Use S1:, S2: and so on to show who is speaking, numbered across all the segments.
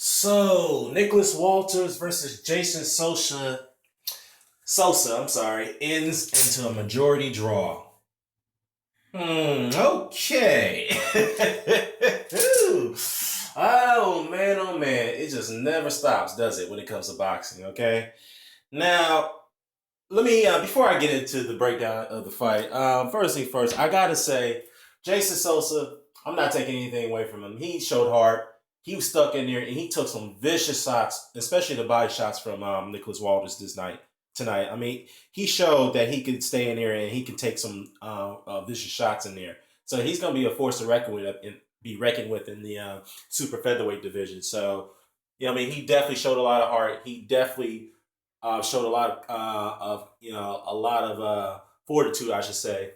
S1: So, Nicholas Walters versus Sosa, ends into a majority draw. Okay. Oh man. It just never stops, does it, when it comes to boxing, okay? Now, let me, before I get into the breakdown of the fight, first thing first, I gotta say, Jason Sosa, I'm not taking anything away from him. He showed heart. He was stuck in there, and he took some vicious shots, especially the body shots from Nicholas Walters tonight. I mean, he showed that he could stay in there and he can take some vicious shots in there. So he's going to be a force to reckon with and be reckoned with in the super featherweight division. So, yeah, I mean, he definitely showed a lot of heart. He definitely showed a lot of fortitude, I should say,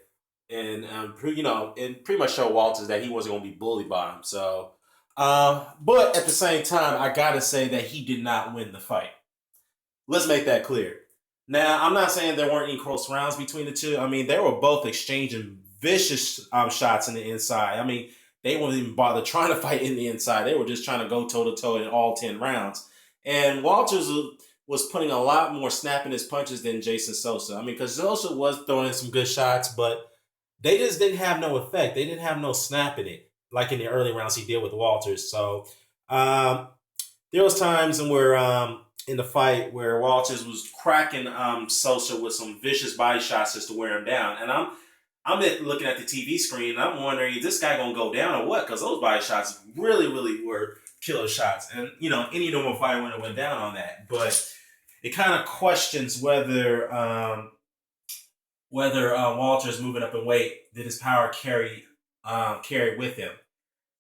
S1: and and pretty much showed Walters that he wasn't going to be bullied by him. So, but at the same time, I gotta say that he did not win the fight. Let's make that clear. Now, I'm not saying there weren't any close rounds between the two. I mean, they were both exchanging vicious shots in the inside. I mean, they wouldn't even bother trying to fight in the inside. They were just trying to go toe to toe in all 10 rounds. And Walters was putting a lot more snap in his punches than Jason Sosa. I mean, because Sosa was throwing in some good shots, but they just didn't have no effect. They didn't have no snap in it, like in the early rounds he did with Walters. So um, there was times where in the fight where Walters was cracking Sosa with some vicious body shots just to wear him down, and I'm looking at the TV screen and I'm wondering, is this guy gonna go down or what? Because those body shots really were killer shots, and any normal fighter would have went down on that. But it kind of questions whether Walters moving up in weight did his power carry with him.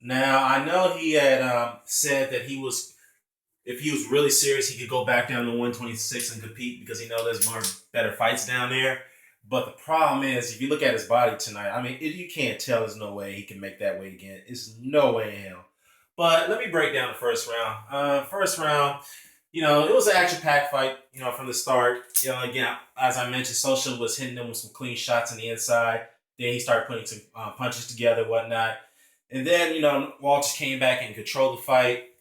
S1: Now I know he had said that if he was really serious, he could go back down to 126 and compete because he knows there's more better fights down there. But the problem is, if you look at his body tonight, I mean, you can't tell. There's no way he can make that weight again. It's no way in hell. But let me break down the first round. First round, it was an action-packed fight, from the start. Again, as I mentioned, Sosa was hitting them with some clean shots on the inside. Then he started putting some punches together, whatnot. And then, Walters came back and controlled the fight,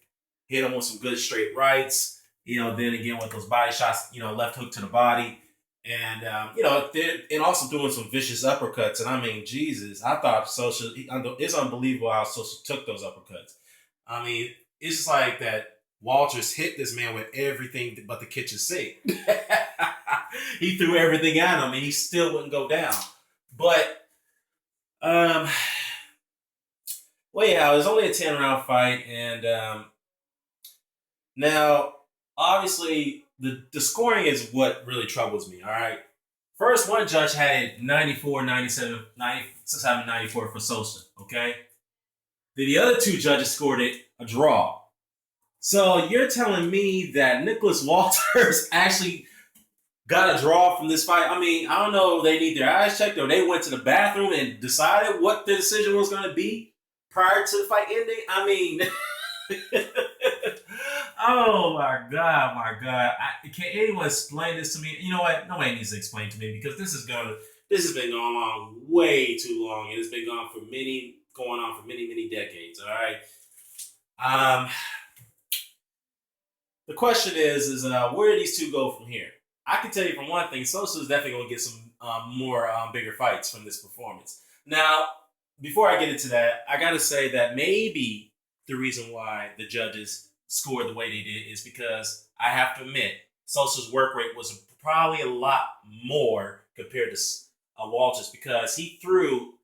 S1: hit him with some good straight rights. Then again with those body shots, left hook to the body. And, and also doing some vicious uppercuts. And I mean, Jesus, I thought Sosa, it's unbelievable how Sosa took those uppercuts. I mean, it's just like that Walters hit this man with everything but the kitchen sink. He threw everything at him and he still wouldn't go down. But, well, yeah, it was only a 10-round fight. And now, obviously, the scoring is what really troubles me, all right? First, one judge had it 94, 97, 97, 94 for Sosa, okay? Then the other two judges scored it a draw. So you're telling me that Nicholas Walters actually got a draw from this fight? I mean, I don't know if they need their eyes checked or they went to the bathroom and decided what the decision was going to be prior to the fight ending. I mean, oh my God. Can anyone explain this to me? You know what? Nobody needs to explain to me because this has been going on way too long, and it's been going on for many decades. All right. The question is where do these two go from here? I can tell you from one thing, Sosa is definitely going to get some more bigger fights from this performance. Now, before I get into that, I got to say that maybe the reason why the judges scored the way they did is because I have to admit Sosa's work rate was probably a lot more compared to Walters because he threw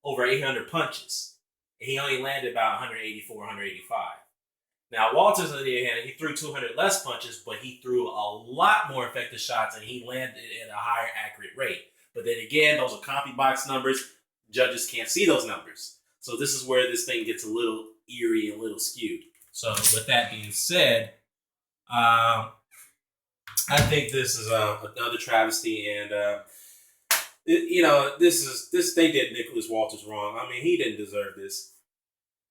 S1: over 800 punches. He only landed about 184, 185. Now, Walters, on the other hand, he threw 200 less punches, but he threw a lot more effective shots, and he landed at a higher accurate rate. But then again, those are CompuBox numbers. Judges can't see those numbers. So this is where this thing gets a little eerie and a little skewed. So with that being said, I think this is another travesty, and this they did Nicholas Walters wrong. I mean, he didn't deserve this.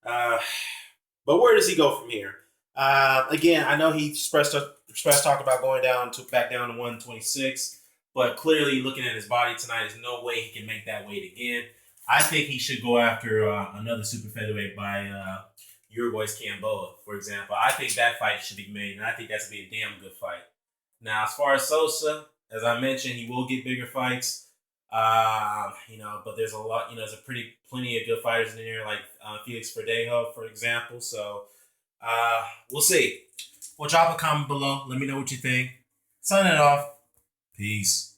S1: But where does he go from here? Again, I know he expressed talk about back down to 126, but clearly looking at his body tonight, there's no way he can make that weight again. I think he should go after another super featherweight by Uruguay's Camboa, for example. I think that fight should be made, and I think that's be a damn good fight. Now, as far as Sosa, as I mentioned, he will get bigger fights. But there's a lot. There's plenty of good fighters in there, like Felix Verdejo, for example. So we'll see. Well, drop a comment below. Let me know what you think. Sign it off. Peace.